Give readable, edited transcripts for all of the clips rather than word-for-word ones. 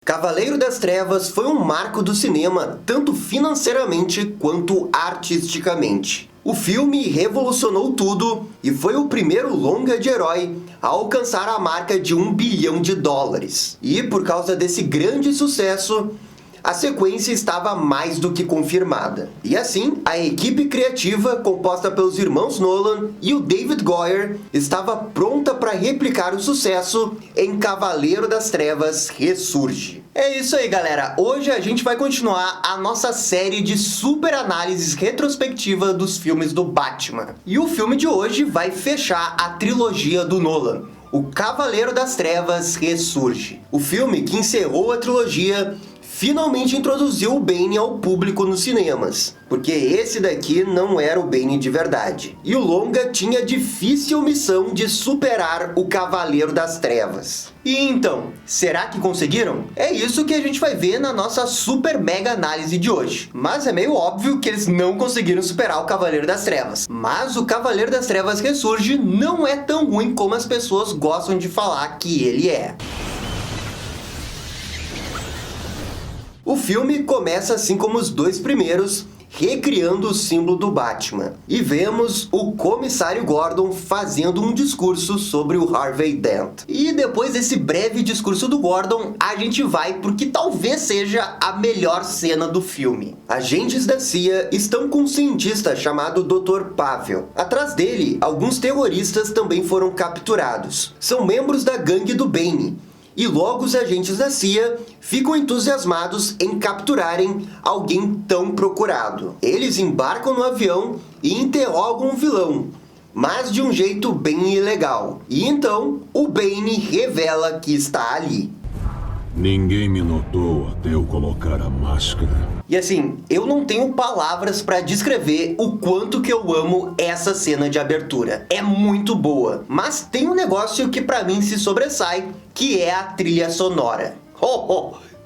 Cavaleiro das Trevas foi um marco do cinema, tanto financeiramente quanto artisticamente. O filme revolucionou tudo e foi o primeiro longa de herói a alcançar a marca de US$ 1 bilhão. E por causa desse grande sucesso, a sequência estava mais do que confirmada. E assim, a equipe criativa, composta pelos irmãos Nolan e o David Goyer, estava pronta para replicar o sucesso em Cavaleiro das Trevas Ressurge. É isso aí, galera. Hoje a gente vai continuar a nossa série de super análises retrospectiva dos filmes do Batman. E o filme de hoje vai fechar a trilogia do Nolan, o Cavaleiro das Trevas Ressurge. O filme que encerrou a trilogia finalmente introduziu o Bane ao público nos cinemas, porque esse daqui não era o Bane de verdade. E o longa tinha a difícil missão de superar o Cavaleiro das Trevas. E então, será que conseguiram? É isso que a gente vai ver na nossa super mega análise de hoje. Mas é meio óbvio que eles não conseguiram superar o Cavaleiro das Trevas. Mas o Cavaleiro das Trevas Ressurge não é tão ruim como as pessoas gostam de falar que ele é. O filme começa assim como os dois primeiros, recriando o símbolo do Batman. E vemos o comissário Gordon fazendo um discurso sobre o Harvey Dent. E depois desse breve discurso do Gordon, a gente vai pro que talvez seja a melhor cena do filme. Agentes da CIA estão com um cientista chamado Dr. Pavel. Atrás dele, alguns terroristas também foram capturados. São membros da gangue do Bane. E logo os agentes da CIA ficam entusiasmados em capturarem alguém tão procurado. Eles embarcam no avião e interrogam o vilão, mas de um jeito bem ilegal. E então, o Bane revela que está ali. Ninguém me notou até eu colocar a máscara. E assim, eu não tenho palavras para descrever o quanto que eu amo essa cena de abertura. É muito boa. Mas tem um negócio que para mim se sobressai, que é a trilha sonora.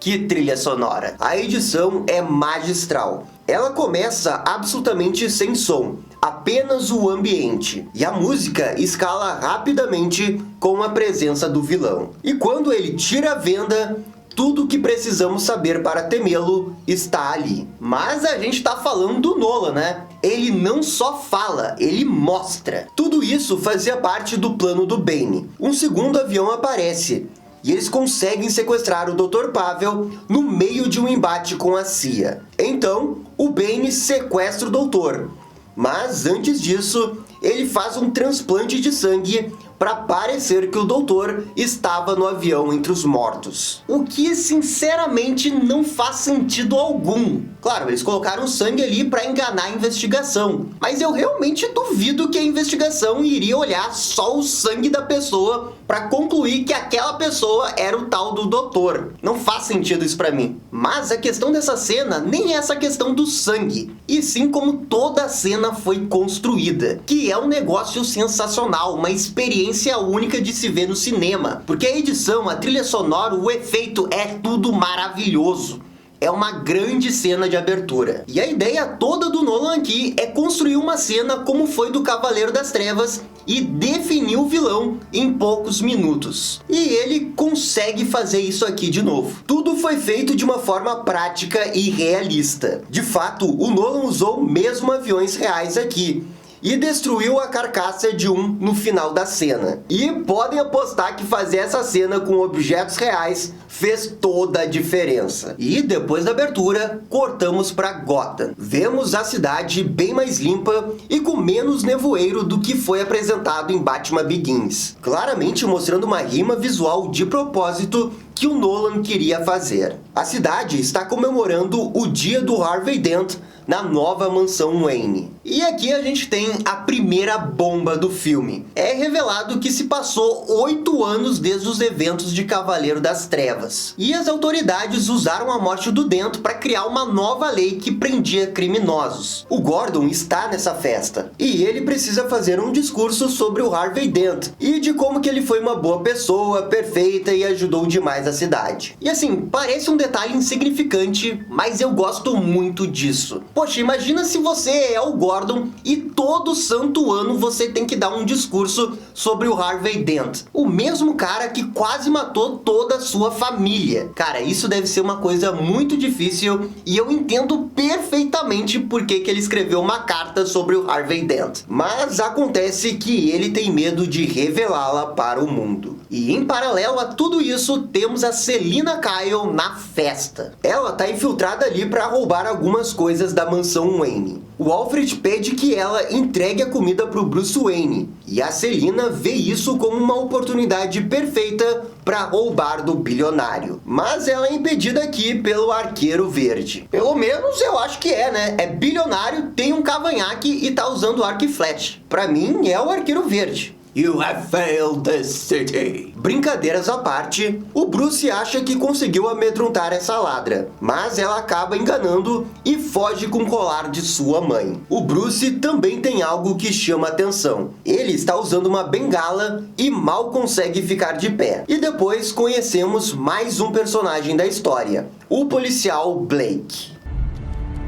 Que trilha sonora! A edição é magistral. Ela começa absolutamente sem som, apenas o ambiente. E a música escala rapidamente com a presença do vilão. E quando ele tira a venda, tudo o que precisamos saber para temê-lo está ali. Mas a gente tá falando do Nolan, né? Ele não só fala, ele mostra. Tudo isso fazia parte do plano do Bane. Um segundo avião aparece e eles conseguem sequestrar o Dr. Pavel no meio de um embate com a CIA. Então, o Bane sequestra o doutor. Mas antes disso, ele faz um transplante de sangue para parecer que o doutor estava no avião entre os mortos. O que, sinceramente, não faz sentido algum. Claro, eles colocaram sangue ali para enganar a investigação, mas eu realmente duvido que a investigação iria olhar só o sangue da pessoa para concluir que aquela pessoa era o tal do doutor. Não faz sentido isso para mim. Mas a questão dessa cena nem é essa questão do sangue, e sim como toda a cena foi construída, que é um negócio sensacional, uma experiência única de se ver no cinema, porque a edição, a trilha sonora, o efeito é tudo maravilhoso. É uma grande cena de abertura. E a ideia toda do Nolan aqui é construir uma cena como foi do Cavaleiro das Trevas e definir o vilão em poucos minutos. E ele consegue fazer isso aqui de novo. Tudo foi feito de uma forma prática e realista. De fato, o Nolan usou mesmo aviões reais aqui e destruiu a carcaça de um no final da cena. E podem apostar que fazer essa cena com objetos reais fez toda a diferença. E depois da abertura, cortamos para Gotham. Vemos a cidade bem mais limpa e com menos nevoeiro do que foi apresentado em Batman Begins, claramente mostrando uma rima visual de propósito que o Nolan queria fazer. A cidade está comemorando o dia do Harvey Dent na nova mansão Wayne. E aqui a gente tem a primeira bomba do filme. É revelado que se passou 8 anos desde os eventos de Cavaleiro das Trevas. E as autoridades usaram a morte do Dent para criar uma nova lei que prendia criminosos. O Gordon está nessa festa. E ele precisa fazer um discurso sobre o Harvey Dent. E de como que ele foi uma boa pessoa, perfeita e ajudou demais mais a cidade. E assim, parece um detalhe insignificante, mas eu gosto muito disso. Poxa, imagina se você é o Gordon e todo santo ano você tem que dar um discurso sobre o Harvey Dent, o mesmo cara que quase matou toda a sua família. Cara, isso deve ser uma coisa muito difícil e eu entendo perfeitamente por que ele escreveu uma carta sobre o Harvey Dent. Mas acontece que ele tem medo de revelá-la para o mundo. E em paralelo a tudo isso, temos a Selina Kyle na festa. Ela tá infiltrada ali para roubar algumas coisas da mansão Wayne. O Alfred pede que ela entregue a comida pro Bruce Wayne, e a Selina vê isso como uma oportunidade perfeita para roubar do bilionário. Mas ela é impedida aqui pelo Arqueiro Verde. Pelo menos eu acho que é, né? É bilionário, tem um cavanhaque e tá usando arco e flecha. Pra mim é o Arqueiro Verde. You have failed the city. Brincadeiras à parte, o Bruce acha que conseguiu amedrontar essa ladra, mas ela acaba enganando e foge com o colar de sua mãe. O Bruce também tem algo que chama atenção. Ele está usando uma bengala e mal consegue ficar de pé. E depois conhecemos mais um personagem da história, o policial Blake.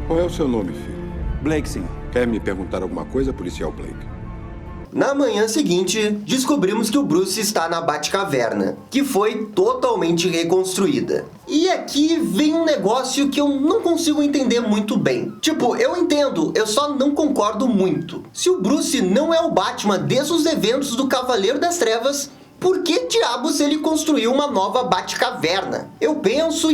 Qual é o seu nome, filho? Blake, senhor. Quer me perguntar alguma coisa, policial Blake? Na manhã seguinte, descobrimos que o Bruce está na Batcaverna, que foi totalmente reconstruída. E aqui vem um negócio que eu não consigo entender muito bem. Tipo, eu entendo, eu só não concordo muito. Se o Bruce não é o Batman desde os eventos do Cavaleiro das Trevas, por que diabos ele construiu uma nova Batcaverna? Eu penso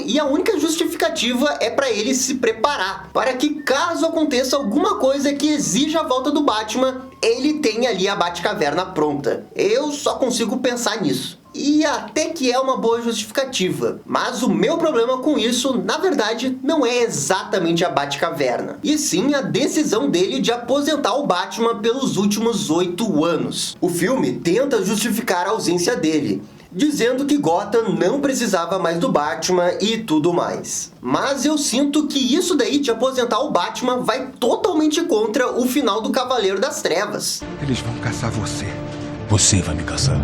e a única justificativa é para ele se preparar, para que caso aconteça alguma coisa que exija a volta do Batman, ele tenha ali a Batcaverna pronta. Eu só consigo pensar nisso. E até que é uma boa justificativa, mas o meu problema com isso, na verdade, não é exatamente a Batcaverna, e sim a decisão dele de aposentar o Batman pelos últimos 8 anos. O filme tenta justificar a ausência dele, dizendo que Gotham não precisava mais do Batman e tudo mais. Mas eu sinto que isso daí de aposentar o Batman vai totalmente contra o final do Cavaleiro das Trevas. Eles vão caçar você. Você vai me caçar.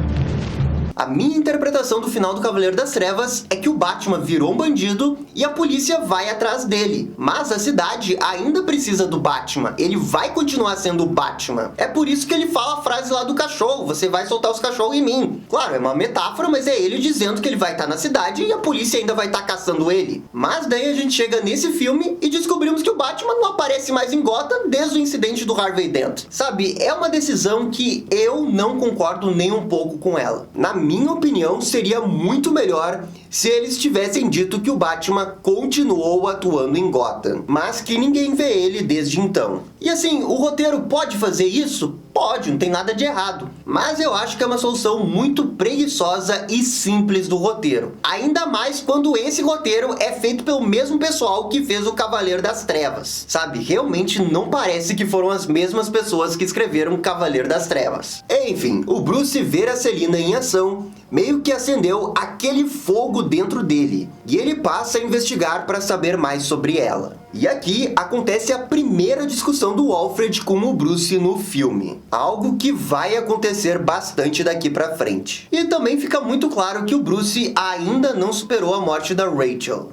A minha interpretação do final do Cavaleiro das Trevas é que o Batman virou um bandido e a polícia vai atrás dele. Mas a cidade ainda precisa do Batman. Ele vai continuar sendo o Batman. É por isso que ele fala a frase lá do cachorro: você vai soltar os cachorros em mim. Claro, é uma metáfora, mas é ele dizendo que ele vai estar na cidade e a polícia ainda vai estar caçando ele. Mas daí a gente chega nesse filme e descobrimos que o Batman não aparece mais em Gotham desde o incidente do Harvey Dent. Sabe, é uma decisão que eu não concordo nem um pouco com ela. Na minha opinião, seria muito melhor se eles tivessem dito que o Batman continuou atuando em Gotham, mas que ninguém vê ele desde então. E assim, o roteiro pode fazer isso? Pode, não tem nada de errado. Mas eu acho que é uma solução muito preguiçosa e simples do roteiro. Ainda mais quando esse roteiro é feito pelo mesmo pessoal que fez o Cavaleiro das Trevas. Sabe, realmente não parece que foram as mesmas pessoas que escreveram o Cavaleiro das Trevas. Enfim, o Bruce ver a Selina em ação meio que acendeu aquele fogo dentro dele, e ele passa a investigar para saber mais sobre ela. E aqui acontece a primeira discussão do Alfred com o Bruce no filme, algo que vai acontecer bastante daqui pra frente. E também fica muito claro que o Bruce ainda não superou a morte da Rachel.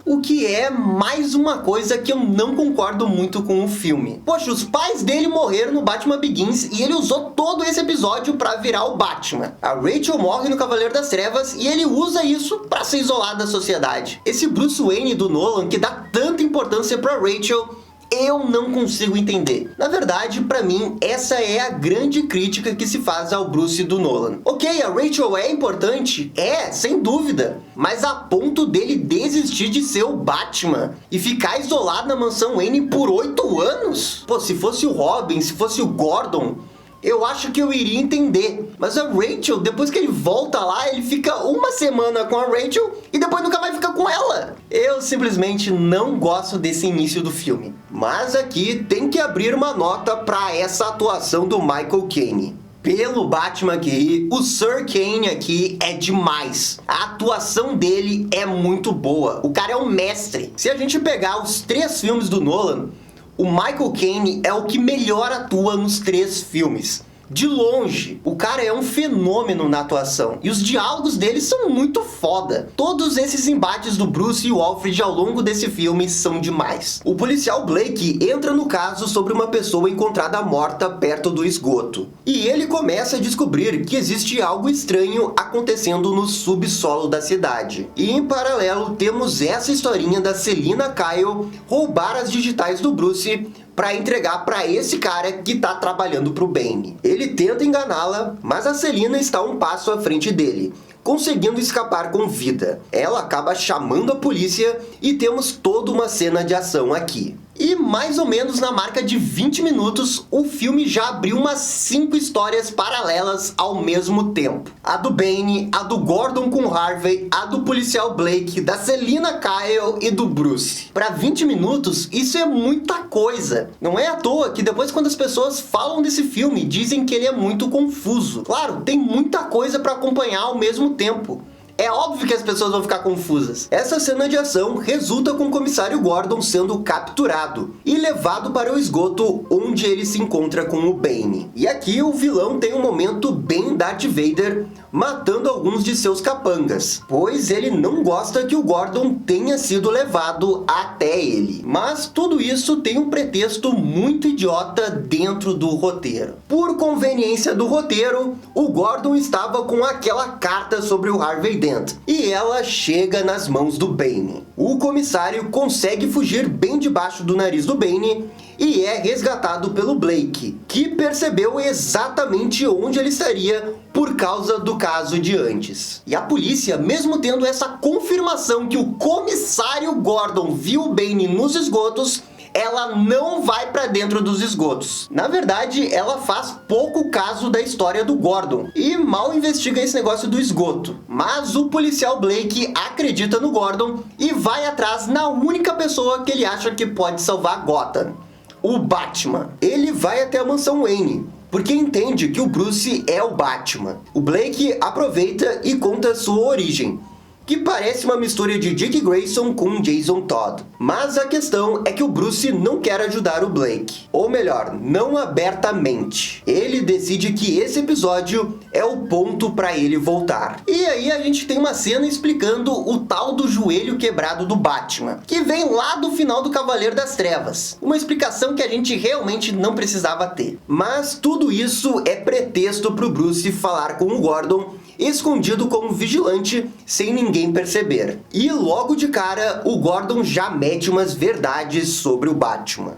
O que é mais uma coisa que eu não concordo muito com o filme. Poxa, os pais dele morreram no Batman Begins e ele usou todo esse episódio pra virar o Batman. A Rachel morre no Cavaleiro das Trevas e ele usa isso pra se isolar da sociedade. Esse Bruce Wayne do Nolan que dá tanta importância pra Rachel, eu não consigo entender. Na verdade, pra mim, essa é a grande crítica que se faz ao Bruce do Nolan. Ok, a Rachel é importante? É, sem dúvida. Mas a ponto dele desistir de ser o Batman e ficar isolado na mansão Wayne por 8 anos? Pô, se fosse o Robin, se fosse o Gordon, eu acho que eu iria entender. Mas a Rachel, depois que ele volta lá, ele fica uma semana com a Rachel e depois nunca mais fica com ela. Eu simplesmente não gosto desse início do filme. Mas aqui tem que abrir uma nota para essa atuação do Michael Caine. Pelo Batman aqui, o Sir Kane aqui é demais. A atuação dele é muito boa. O cara é um mestre. Se a gente pegar os 3 filmes do Nolan, o Michael Caine é o que melhor atua nos 3 filmes. De longe, o cara é um fenômeno na atuação e os diálogos dele são muito foda. Todos esses embates do Bruce e o Alfred ao longo desse filme são demais. O policial Blake entra no caso sobre uma pessoa encontrada morta perto do esgoto. E ele começa a descobrir que existe algo estranho acontecendo no subsolo da cidade. E em paralelo temos essa historinha da Selina Kyle roubar as digitais do Bruce para entregar para esse cara que tá trabalhando pro Bane. Ele tenta enganá-la, mas a Selina está um passo à frente dele, conseguindo escapar com vida. Ela acaba chamando a polícia e temos toda uma cena de ação aqui. E mais ou menos na marca de 20 minutos, o filme já abriu umas 5 histórias paralelas ao mesmo tempo. A do Bane, a do Gordon com Harvey, a do policial Blake, da Selina Kyle e do Bruce. Para 20 minutos, isso é muita coisa. Não é à toa que depois quando as pessoas falam desse filme, dizem que ele é muito confuso. Claro, tem muita coisa para acompanhar ao mesmo tempo. É óbvio que as pessoas vão ficar confusas. Essa cena de ação resulta com o comissário Gordon sendo capturado e levado para o esgoto onde ele se encontra com o Bane. E aqui o vilão tem um momento bem Darth Vader, matando alguns de seus capangas, pois ele não gosta que o Gordon tenha sido levado até ele. Mas tudo isso tem um pretexto muito idiota dentro do roteiro. Por conveniência do roteiro, o Gordon estava com aquela carta sobre o Harvey Dent, e ela chega nas mãos do Bane. O comissário consegue fugir bem debaixo do nariz do Bane e é resgatado pelo Blake, que percebeu exatamente onde ele estaria por causa do caso de antes. E a polícia, mesmo tendo essa confirmação que o comissário Gordon viu o Bane nos esgotos, ela não vai para dentro dos esgotos. Na verdade, ela faz pouco caso da história do Gordon e mal investiga esse negócio do esgoto. Mas o policial Blake acredita no Gordon e vai atrás na única pessoa que ele acha que pode salvar Gotham: o Batman. Ele vai até a mansão Wayne, porque entende que o Bruce é o Batman. O Blake aproveita e conta sua origem, que parece uma mistura de Dick Grayson com Jason Todd. Mas a questão é que o Bruce não quer ajudar o Blake. Ou melhor, não abertamente. Ele decide que esse episódio é o ponto para ele voltar. E aí a gente tem uma cena explicando o tal do joelho quebrado do Batman, que vem lá do final do Cavaleiro das Trevas. Uma explicação que a gente realmente não precisava ter. Mas tudo isso é pretexto para o Bruce falar com o Gordon, escondido como vigilante, sem ninguém perceber. E logo de cara, o Gordon já mete umas verdades sobre o Batman.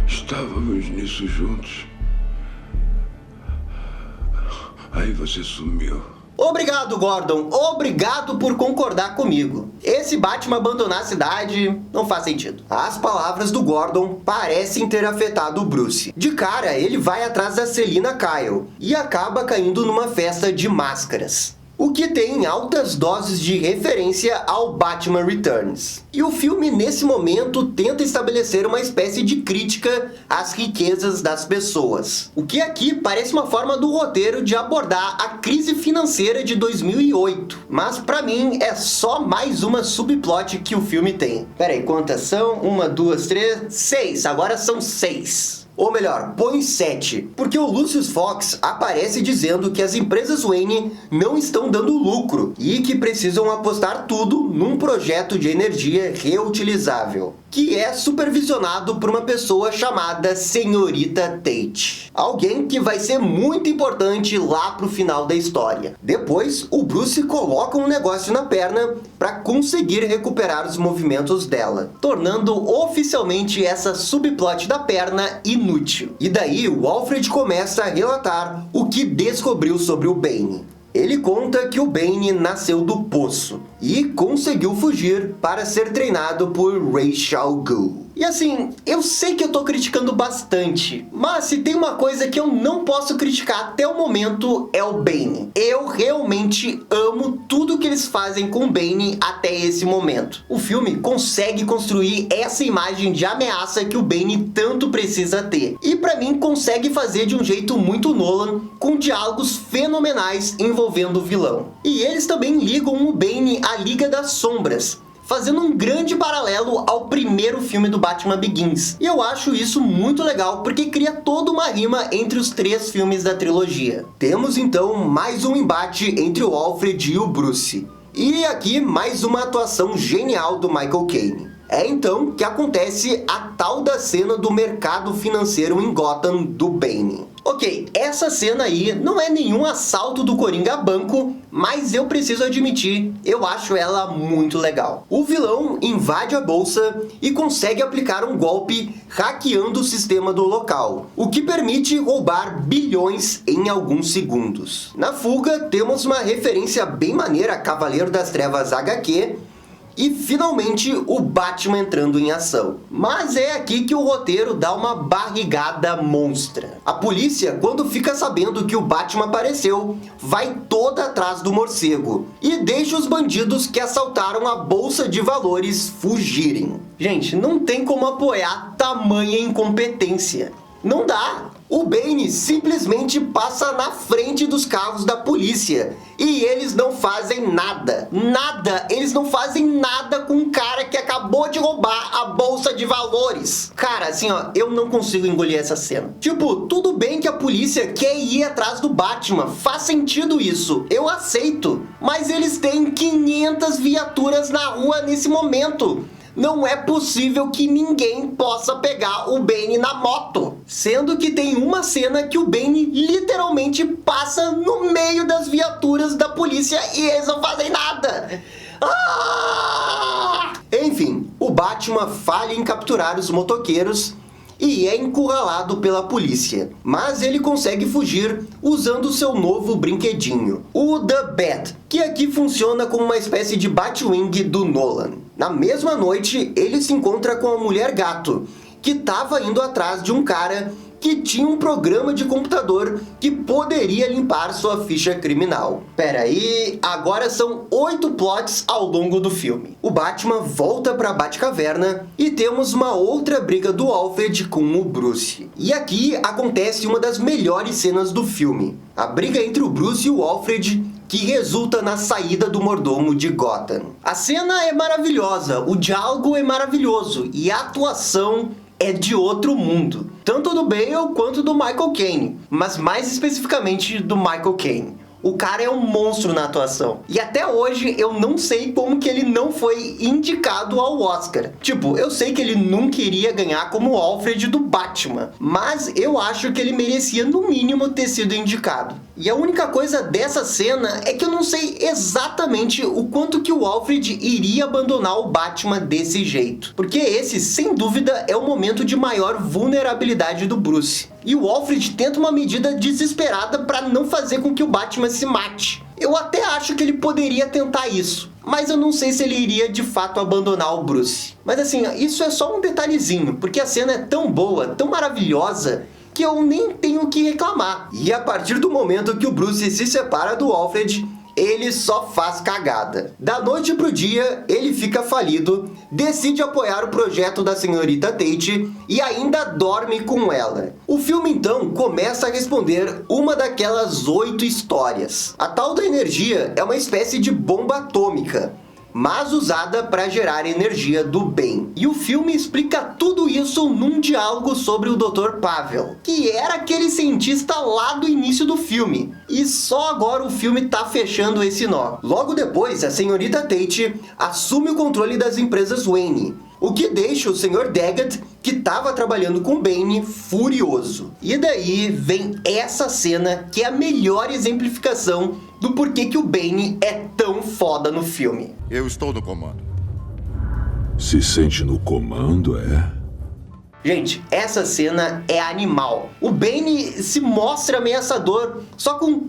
Estávamos nisso juntos. Aí você sumiu. Obrigado, Gordon. Obrigado por concordar comigo. Esse Batman abandonar a cidade não faz sentido. As palavras do Gordon parecem ter afetado o Bruce. De cara, ele vai atrás da Selina Kyle e acaba caindo numa festa de máscaras, o que tem altas doses de referência ao Batman Returns. E o filme, nesse momento, tenta estabelecer uma espécie de crítica às riquezas das pessoas, o que aqui parece uma forma do roteiro de abordar a crise financeira de 2008. Mas pra mim é só mais uma subplot que o filme tem. Pera aí, quantas são? 1, 2, 3, 6. Agora são 6. Ou melhor, põe 7, porque o Lucius Fox aparece dizendo que as empresas Wayne não estão dando lucro e que precisam apostar tudo num projeto de energia reutilizável, que é supervisionado por uma pessoa chamada Senhorita Tate. Alguém que vai ser muito importante lá pro final da história. Depois, o Bruce coloca um negócio na perna para conseguir recuperar os movimentos dela, tornando oficialmente essa subplot da perna inútil. E daí o Alfred começa a relatar o que descobriu sobre o Bane. Ele conta que o Bane nasceu do poço e conseguiu fugir para ser treinado por Ra's al Ghul. E assim, eu sei que eu tô criticando bastante, mas se tem uma coisa que eu não posso criticar até o momento é o Bane. Eu realmente amo tudo que eles fazem com o Bane até esse momento. O filme consegue construir essa imagem de ameaça que o Bane tanto precisa ter. E pra mim consegue fazer de um jeito muito Nolan, com diálogos fenomenais envolvendo o vilão. E eles também ligam o Bane à Liga das Sombras, fazendo um grande paralelo ao primeiro filme do Batman Begins. E eu acho isso muito legal, porque cria toda uma rima entre os 3 filmes da trilogia. Temos então mais um embate entre o Alfred e o Bruce. E aqui mais uma atuação genial do Michael Caine. É então que acontece a tal da cena do mercado financeiro em Gotham do Bane. Ok, essa cena aí não é nenhum assalto do Coringa a banco, mas eu preciso admitir, eu acho ela muito legal. O vilão invade a bolsa e consegue aplicar um golpe hackeando o sistema do local, o que permite roubar bilhões em alguns segundos. Na fuga, temos uma referência bem maneira a Cavaleiro das Trevas HQ, e finalmente o Batman entrando em ação. Mas é aqui que o roteiro dá uma barrigada monstra. A polícia, quando fica sabendo que o Batman apareceu, vai toda atrás do morcego e deixa os bandidos que assaltaram a bolsa de valores fugirem. Gente, não tem como apoiar tamanha incompetência. Não dá! O Bane simplesmente passa na frente dos carros da polícia e eles não fazem nada. Nada! Eles não fazem nada com um cara que acabou de roubar a bolsa de valores. Cara, assim ó, eu não consigo engolir essa cena. Tipo, tudo bem que a polícia quer ir atrás do Batman, faz sentido isso, eu aceito. Mas eles têm 500 viaturas na rua nesse momento. Não é possível que ninguém possa pegar o Bane na moto. Sendo que tem uma cena que o Bane literalmente passa no meio das viaturas da polícia e eles não fazem nada. Enfim, o Batman falha em capturar os motoqueiros e é encurralado pela polícia. Mas ele consegue fugir usando seu novo brinquedinho, o The Bat, que aqui funciona como uma espécie de Batwing do Nolan. Na mesma noite, ele se encontra com a Mulher Gato, que estava indo atrás de um cara que tinha um programa de computador que poderia limpar sua ficha criminal. Pera aí, agora são 8 plots ao longo do filme. O Batman volta para a Batcaverna e temos uma outra briga do Alfred com o Bruce. E aqui acontece uma das melhores cenas do filme. A briga entre o Bruce e o Alfred, que resulta na saída do mordomo de Gotham. A cena é maravilhosa, o diálogo é maravilhoso e a atuação é de outro mundo. Tanto do Bale quanto do Michael Caine, mas mais especificamente do Michael Caine. O cara é um monstro na atuação. E até hoje eu não sei como que ele não foi indicado ao Oscar. Tipo, eu sei que ele nunca iria ganhar como Alfred do Batman, mas eu acho que ele merecia no mínimo ter sido indicado. E a única coisa dessa cena é que eu não sei exatamente o quanto que o Alfred iria abandonar o Batman desse jeito. Porque esse, sem dúvida, é o momento de maior vulnerabilidade do Bruce. E o Alfred tenta uma medida desesperada para não fazer com que o Batman se mate. Eu até acho que ele poderia tentar isso, mas eu não sei se ele iria de fato abandonar o Bruce. Mas assim, isso é só um detalhezinho, porque a cena é tão boa, tão maravilhosa, que eu nem tenho o que reclamar. E a partir do momento que o Bruce se separa do Alfred, ele só faz cagada. Da noite pro dia, ele fica falido, decide apoiar o projeto da senhorita Tate e ainda dorme com ela. O filme então começa a responder uma daquelas 8 histórias. A tal da energia é uma espécie de bomba atômica, mas usada para gerar energia do bem. E o filme explica tudo isso num diálogo sobre o Dr. Pavel, que era aquele cientista lá do início do filme. E só agora o filme tá fechando esse nó. Logo depois, a senhorita Tate assume o controle das empresas Wayne, o que deixa o Sr. Daggett, que estava trabalhando com Bane, furioso. E daí vem essa cena que é a melhor exemplificação do porquê que o Bane é tão foda no filme. Eu estou no comando. Se sente no comando, é? Gente, essa cena é animal. O Bane se mostra ameaçador só com...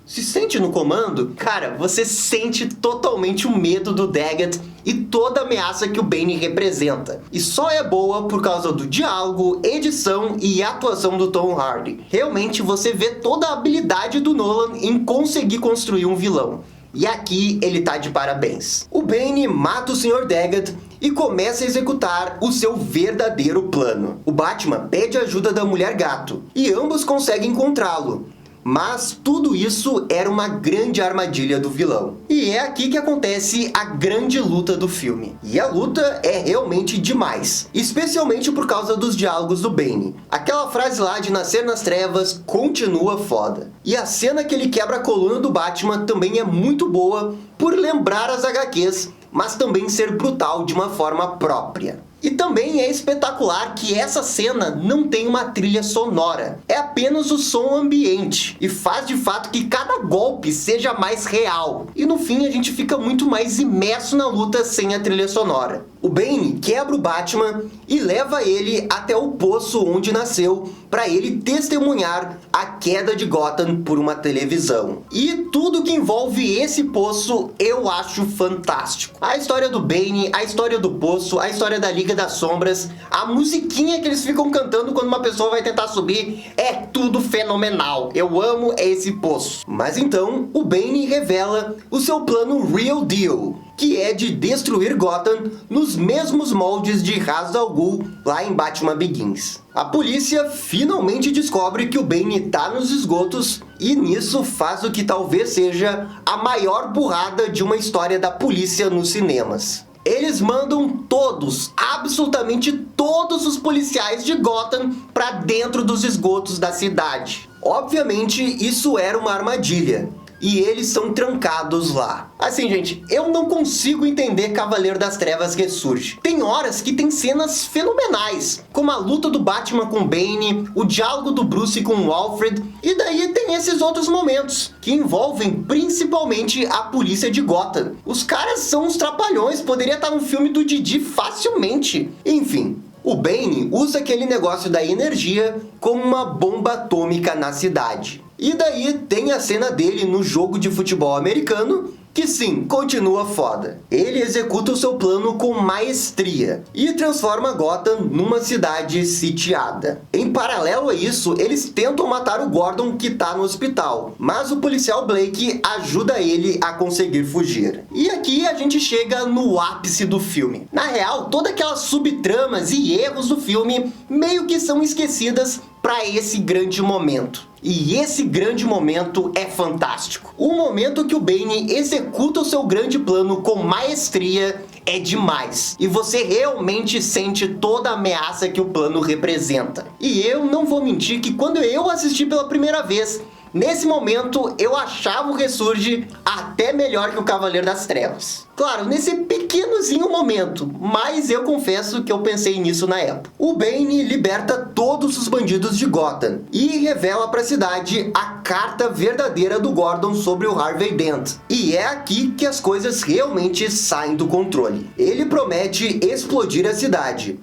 Se sente no comando? Cara, você sente totalmente o medo do Daggett e toda a ameaça que o Bane representa. E só é boa por causa do diálogo, edição e atuação do Tom Hardy. Realmente você vê toda a habilidade do Nolan em conseguir construir um vilão. E aqui ele tá de parabéns. O Bane mata o Sr. Daggett e começa a executar o seu verdadeiro plano. O Batman pede ajuda da Mulher Gato e ambos conseguem encontrá-lo. Mas tudo isso era uma grande armadilha do vilão. E é aqui que acontece a grande luta do filme. E a luta é realmente demais, especialmente por causa dos diálogos do Bane. Aquela frase lá de nascer nas trevas continua foda. E a cena que ele quebra a coluna do Batman também é muito boa por lembrar as HQs, mas também ser brutal de uma forma própria. E também é espetacular que essa cena não tem uma trilha sonora, é apenas o som ambiente, e faz de fato que cada golpe seja mais real, e no fim a gente fica muito mais imerso na luta sem a trilha sonora. O Bane quebra o Batman e leva ele até o poço onde nasceu para ele testemunhar a queda de Gotham por uma televisão. E tudo que envolve esse poço eu acho fantástico. A história do Bane, a história do poço, a história da Liga das Sombras, a musiquinha que eles ficam cantando quando uma pessoa vai tentar subir, é tudo fenomenal. Eu amo esse poço. Mas então, o Bane revela o seu plano Real Deal, que é de destruir Gotham nos mesmos moldes de Ra's al Ghul lá em Batman Begins. A polícia finalmente descobre que o Bane tá nos esgotos e nisso faz o que talvez seja a maior burrada de uma história da polícia nos cinemas. Eles mandam todos, absolutamente todos os policiais de Gotham para dentro dos esgotos da cidade. Obviamente isso era uma armadilha. E eles são trancados lá. Assim, gente, eu não consigo entender Cavaleiro das Trevas Ressurge. Tem horas que tem cenas fenomenais, como a luta do Batman com Bane, o diálogo do Bruce com o Alfred, e daí tem esses outros momentos, que envolvem principalmente a polícia de Gotham. Os caras são uns trapalhões, poderia estar no filme do Didi facilmente. Enfim, o Bane usa aquele negócio da energia como uma bomba atômica na cidade. E daí tem a cena dele no jogo de futebol americano, que sim, continua foda. Ele executa o seu plano com maestria e transforma Gotham numa cidade sitiada. Em paralelo a isso, eles tentam matar o Gordon que tá no hospital, mas o policial Blake ajuda ele a conseguir fugir. E aqui a gente chega no ápice do filme. Na real, todas aquelas subtramas e erros do filme meio que são esquecidas para esse grande momento. E esse grande momento é fantástico. O momento que o Bane executa o seu grande plano com maestria é demais. E você realmente sente toda a ameaça que o plano representa. E eu não vou mentir que quando eu assisti pela primeira vez, nesse momento eu achava o Ressurge até melhor que o Cavaleiro das Trevas. Claro, nesse pequenozinho momento, mas eu confesso que eu pensei nisso na época. O Bane liberta todos os bandidos de Gotham e revela para a cidade a carta verdadeira do Gordon sobre o Harvey Dent. E é aqui que as coisas realmente saem do controle. Ele promete explodir a cidade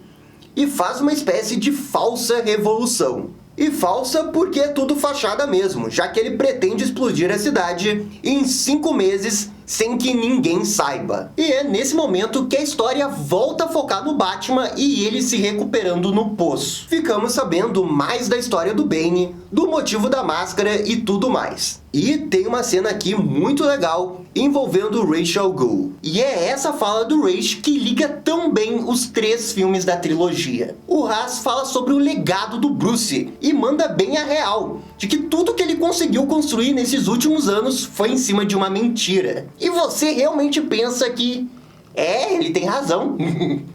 e faz uma espécie de falsa revolução. E falsa porque é tudo fachada mesmo, já que ele pretende explodir a cidade em 5 meses sem que ninguém saiba. E é nesse momento que a história volta a focar no Batman e ele se recuperando no poço. Ficamos sabendo mais da história do Bane, do motivo da máscara e tudo mais. E tem uma cena aqui muito legal envolvendo o Ra's al Ghul. E é essa fala do Ra's que liga tão bem os 3 filmes da trilogia. O Ra's fala sobre o legado do Bruce e manda bem a real, de que tudo que ele conseguiu construir nesses últimos anos foi em cima de uma mentira. E você realmente pensa que ele tem razão.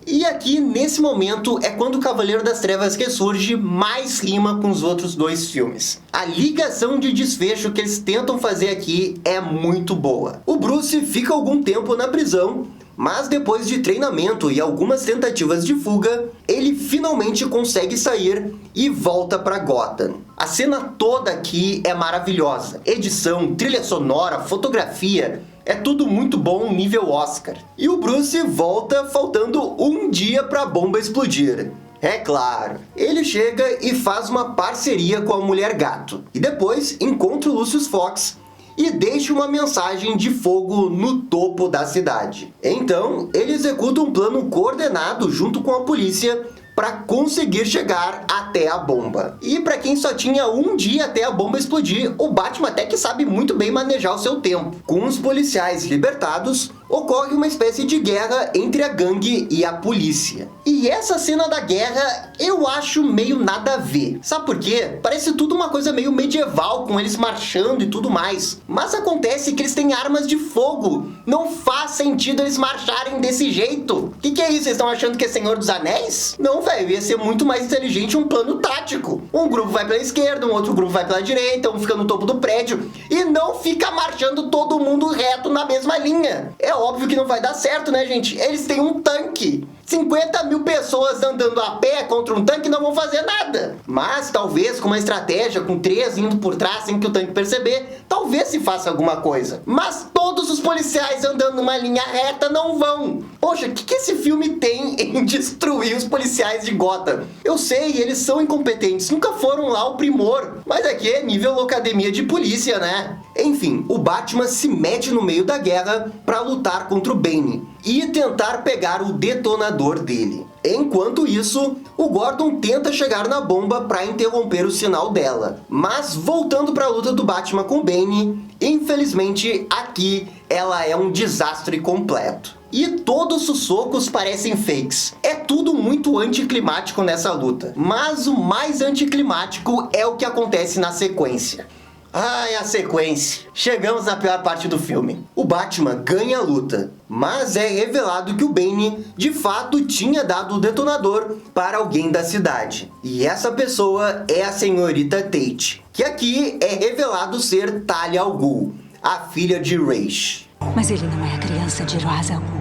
E aqui, nesse momento, é quando o Cavaleiro das Trevas Ressurge mais rima com os outros 2 filmes. A ligação de desfecho que eles tentam fazer aqui é muito boa. O Bruce fica algum tempo na prisão, mas depois de treinamento e algumas tentativas de fuga, ele finalmente consegue sair e volta para Gotham. A cena toda aqui é maravilhosa. Edição, trilha sonora, fotografia, é tudo muito bom nível Oscar. E o Bruce volta faltando um dia para a bomba explodir. É claro, ele chega e faz uma parceria com a Mulher Gato. E depois encontra o Lucius Fox e deixa uma mensagem de fogo no topo da cidade. Então, ele executa um plano coordenado junto com a polícia para conseguir chegar até a bomba. E para quem só tinha um dia até a bomba explodir, o Batman até que sabe muito bem manejar o seu tempo. Com os policiais libertados, ocorre uma espécie de guerra entre a gangue e a polícia. E essa cena da guerra eu acho meio nada a ver. Sabe por quê? Parece tudo uma coisa meio medieval, com eles marchando e tudo mais. Mas acontece que eles têm armas de fogo. Não faz sentido eles marcharem desse jeito. Que é isso? Vocês estão achando que é Senhor dos Anéis? Não, velho. Ia ser muito mais inteligente um plano tático. Um grupo vai pela esquerda, um outro grupo vai pela direita, um fica no topo do prédio. E não fica marchando todo mundo reto na mesma linha. É óbvio que não vai dar certo, né, gente? Eles têm um tanque. 50 mil pessoas andando a pé contra um tanque não vão fazer nada. Mas talvez com uma estratégia, com 3 indo por trás sem que o tanque perceber, talvez se faça alguma coisa. Mas todos os policiais andando numa linha reta não vão. Poxa, o que esse filme tem em destruir os policiais de Gotham? Eu sei, eles são incompetentes, nunca foram lá o primor. Mas aqui é nível academia de polícia, né? Enfim, o Batman se mete no meio da guerra para lutar contra o Bane e tentar pegar o detonador dele. Enquanto isso, o Gordon tenta chegar na bomba para interromper o sinal dela. Mas voltando para a luta do Batman com o Bane, infelizmente aqui ela é um desastre completo. E todos os socos parecem fakes. É tudo muito anticlimático nessa luta. Mas o mais anticlimático é o que acontece na sequência. Ai, a sequência. Chegamos na pior parte do filme. O Batman ganha a luta, mas é revelado que o Bane de fato tinha dado o detonador para alguém da cidade. E essa pessoa é a senhorita Tate, que aqui é revelado ser Talia al Ghul, a filha de Ra's. Mas ele não é a criança de Ra's al Ghul.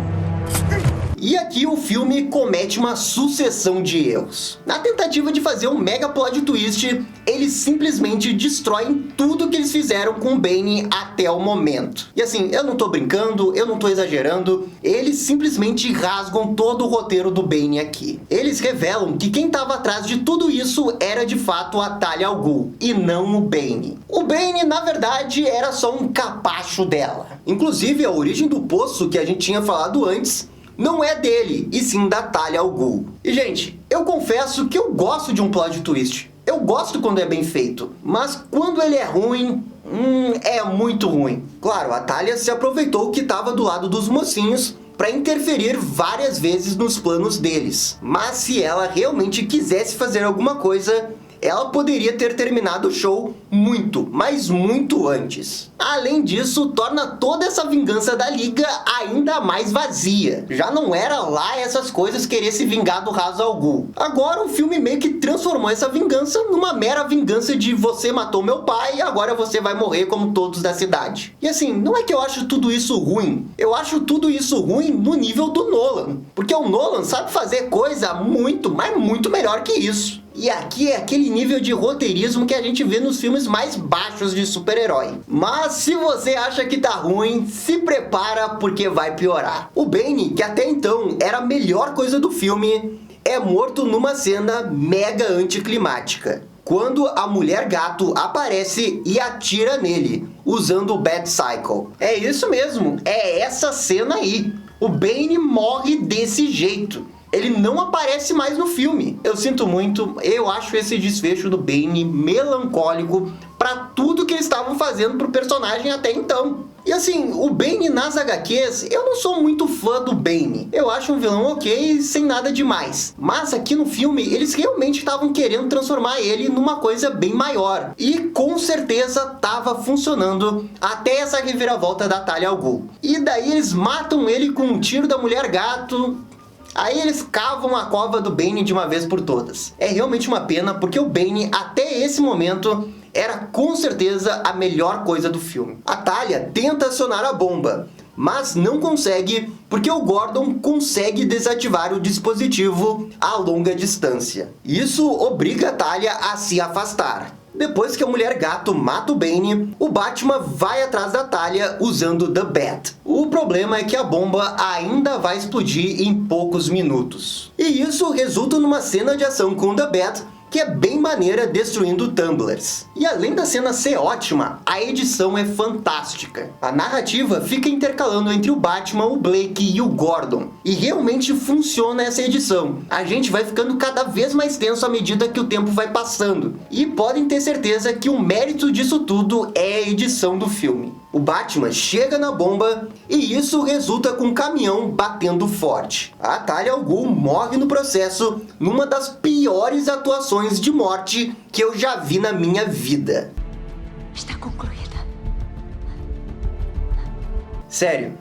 E aqui o filme comete uma sucessão de erros. Na tentativa de fazer um mega plot twist, eles simplesmente destroem tudo que eles fizeram com o Bane até o momento. E assim, eu não tô brincando, eu não tô exagerando, eles simplesmente rasgam todo o roteiro do Bane aqui. Eles revelam que quem tava atrás de tudo isso era de fato a Talia al Ghul, e não o Bane. O Bane, na verdade, era só um capacho dela. Inclusive, a origem do poço que a gente tinha falado antes não é dele, e sim da Talia al Ghul. E, gente, eu confesso que eu gosto de um plot twist. Eu gosto quando é bem feito, mas quando ele é ruim, é muito ruim. Claro, a Talia se aproveitou que estava do lado dos mocinhos para interferir várias vezes nos planos deles. Mas se ela realmente quisesse fazer alguma coisa, ela poderia ter terminado o show muito, mas muito antes. Além disso, torna toda essa vingança da Liga ainda mais vazia. Já não era lá essas coisas querer se vingar do Ra's al Ghul. Agora o filme meio que transformou essa vingança numa mera vingança de você matou meu pai e agora você vai morrer como todos da cidade. E assim, não é que eu acho tudo isso ruim. Eu acho tudo isso ruim no nível do Nolan. Porque o Nolan sabe fazer coisa muito, mas muito melhor que isso. E aqui é aquele nível de roteirismo que a gente vê nos filmes mais baixos de super-herói. Mas se você acha que tá ruim, se prepara porque vai piorar. O Bane, que até então era a melhor coisa do filme, é morto numa cena mega anticlimática, quando a Mulher Gato aparece e atira nele, usando o Bat Cycle. É isso mesmo, é essa cena aí. O Bane morre desse jeito. Ele não aparece mais no filme. Eu sinto muito, eu acho esse desfecho do Bane melancólico para tudo que eles estavam fazendo pro personagem até então. E assim, o Bane nas HQs, eu não sou muito fã do Bane. Eu acho um vilão ok, sem nada demais. Mas aqui no filme, eles realmente estavam querendo transformar ele numa coisa bem maior. E com certeza tava funcionando até essa reviravolta da Talia al Ghul. E daí eles matam ele com um tiro da Mulher Gato. Aí eles cavam a cova do Bane de uma vez por todas. É realmente uma pena, porque o Bane, até esse momento, era com certeza a melhor coisa do filme. A Talia tenta acionar a bomba, mas não consegue, porque o Gordon consegue desativar o dispositivo a longa distância. Isso obriga a Talia a se afastar. Depois que a Mulher Gato mata o Bane, o Batman vai atrás da Talia usando The Bat. O problema é que a bomba ainda vai explodir em poucos minutos. E isso resulta numa cena de ação com The Bat, que é bem maneira destruindo tumblers. E além da cena ser ótima, a edição é fantástica. A narrativa fica intercalando entre o Batman, o Blake e o Gordon. E realmente funciona essa edição. A gente vai ficando cada vez mais tenso à medida que o tempo vai passando. E podem ter certeza que o mérito disso tudo é a edição do filme. O Batman chega na bomba e isso resulta com um caminhão batendo forte. A Talia al Ghul morre no processo numa das piores atuações de morte que eu já vi na minha vida. Está concluída. Sério,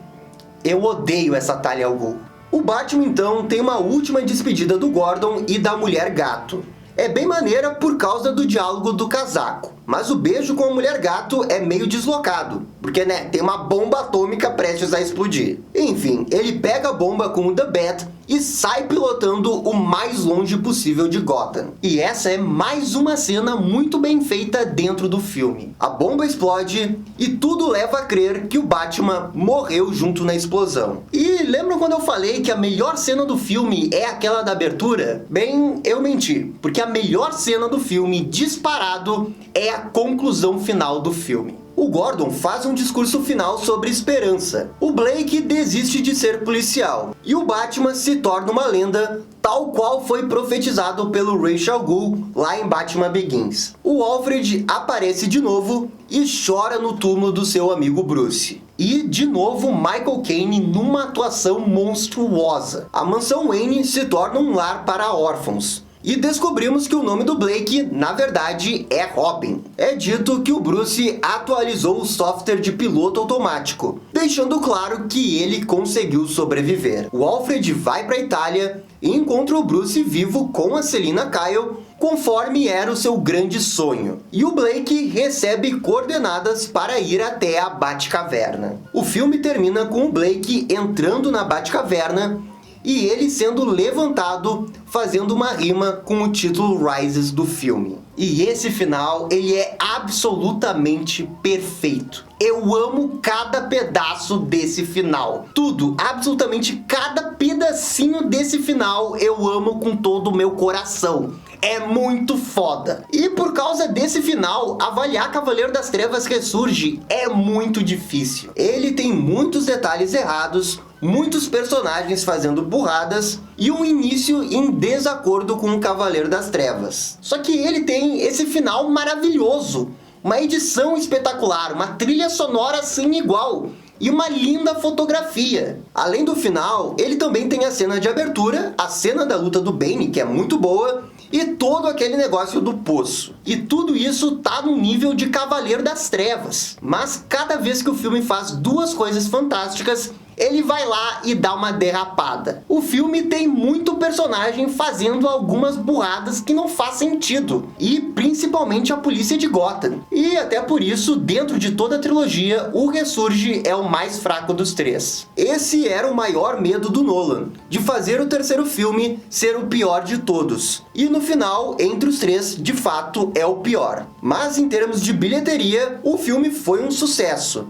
eu odeio essa Talia al Ghul. O Batman então tem uma última despedida do Gordon e da Mulher Gato. É bem maneira por causa do diálogo do casaco, mas o beijo com a Mulher Gato é meio deslocado, porque tem uma bomba atômica prestes a explodir. Enfim, ele pega a bomba com o The Bat e sai pilotando o mais longe possível de Gotham. E essa é mais uma cena muito bem feita dentro do filme. A bomba explode e tudo leva a crer que o Batman morreu junto na explosão. E lembram quando eu falei que a melhor cena do filme é aquela da abertura? Bem, eu menti, porque a melhor cena do filme, disparado, é a conclusão final do filme. O Gordon faz um discurso final sobre esperança. O Blake desiste de ser policial. E o Batman se torna uma lenda, tal qual foi profetizado pelo Ra's al Ghul lá em Batman Begins. O Alfred aparece de novo e chora no túmulo do seu amigo Bruce. E, de novo, Michael Caine numa atuação monstruosa. A mansão Wayne se torna um lar para órfãos. E descobrimos que o nome do Blake, na verdade, é Robin. É dito que o Bruce atualizou o software de piloto automático, deixando claro que ele conseguiu sobreviver. O Alfred vai para a Itália e encontra o Bruce vivo com a Selina Kyle, conforme era o seu grande sonho. E o Blake recebe coordenadas para ir até a Batcaverna. O filme termina com o Blake entrando na Batcaverna e ele sendo levantado, fazendo uma rima com o título Rises do filme. E esse final, ele é absolutamente perfeito. Eu amo cada pedaço desse final. Tudo, absolutamente cada pedacinho desse final, eu amo com todo o meu coração. É muito foda. E por causa desse final, avaliar Cavaleiro das Trevas Ressurge é muito difícil. Ele tem muitos detalhes errados, muitos personagens fazendo burradas e um início em desacordo com o Cavaleiro das Trevas. Só que ele tem esse final maravilhoso, uma edição espetacular, uma trilha sonora sem igual e uma linda fotografia. Além do final, ele também tem a cena de abertura, a cena da luta do Bane, que é muito boa, e todo aquele negócio do poço. E tudo isso tá no nível de Cavaleiro das Trevas. Mas cada vez que o filme faz duas coisas fantásticas, ele vai lá e dá uma derrapada. O filme tem muito personagem fazendo algumas burradas que não faz sentido, e principalmente a polícia de Gotham. E até por isso, dentro de toda a trilogia, o Ressurge é o mais fraco dos três. Esse era o maior medo do Nolan, de fazer o terceiro filme ser o pior de todos. E no final, entre os três, de fato, é o pior. Mas em termos de bilheteria, o filme foi um sucesso,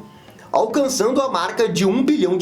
alcançando a marca de $1 bilhão,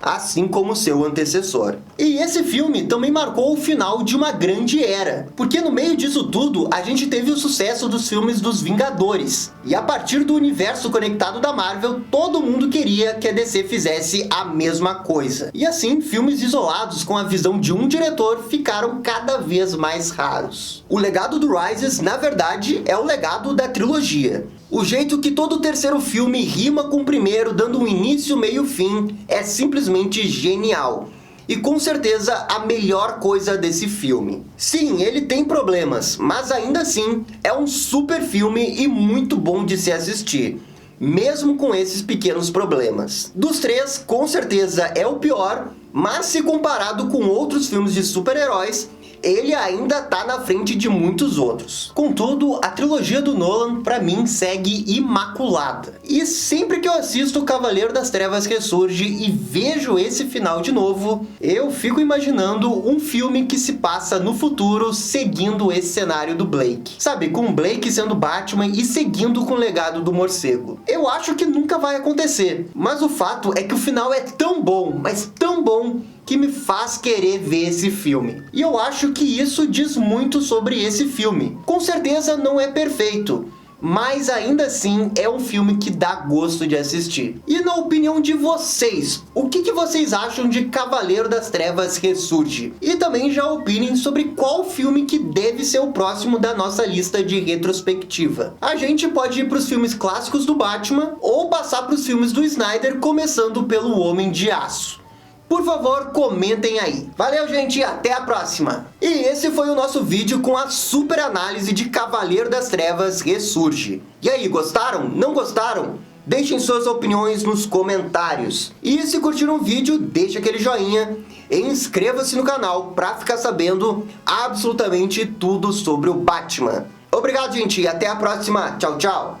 assim como seu antecessor. E esse filme também marcou o final de uma grande era, porque no meio disso tudo, a gente teve o sucesso dos filmes dos Vingadores. E a partir do universo conectado da Marvel, todo mundo queria que a DC fizesse a mesma coisa. E assim, filmes isolados com a visão de um diretor ficaram cada vez mais raros. O legado do Rises, na verdade, é o legado da trilogia. O jeito que todo terceiro filme rima com o primeiro, dando um início, meio e fim, é simplesmente genial. E com certeza a melhor coisa desse filme. Sim, ele tem problemas, mas ainda assim é um super filme e muito bom de se assistir, mesmo com esses pequenos problemas. Dos três, com certeza é o pior, mas se comparado com outros filmes de super-heróis, ele ainda tá na frente de muitos outros. Contudo, a trilogia do Nolan, pra mim, segue imaculada. E sempre que eu assisto Cavaleiro das Trevas Ressurge e vejo esse final de novo, eu fico imaginando um filme que se passa no futuro seguindo esse cenário do Blake. Sabe, com o Blake sendo Batman e seguindo com o legado do morcego. Eu acho que nunca vai acontecer, mas o fato é que o final é tão bom, mas tão bom, que me faz querer ver esse filme. E eu acho que isso diz muito sobre esse filme. Com certeza não é perfeito, mas ainda assim é um filme que dá gosto de assistir. E na opinião de vocês, o que vocês acham de Cavaleiro das Trevas Ressurge? E também já opinem sobre qual filme que deve ser o próximo da nossa lista de retrospectiva. A gente pode ir para os filmes clássicos do Batman ou passar para os filmes do Snyder, começando pelo Homem de Aço. Por favor, comentem aí. Valeu, gente, e até a próxima! E esse foi o nosso vídeo com a super análise de Cavaleiro das Trevas Ressurge. E aí, gostaram? Não gostaram? Deixem suas opiniões nos comentários. E se curtiram o vídeo, deixa aquele joinha e inscreva-se no canal para ficar sabendo absolutamente tudo sobre o Batman. Obrigado, gente, e até a próxima. Tchau, tchau!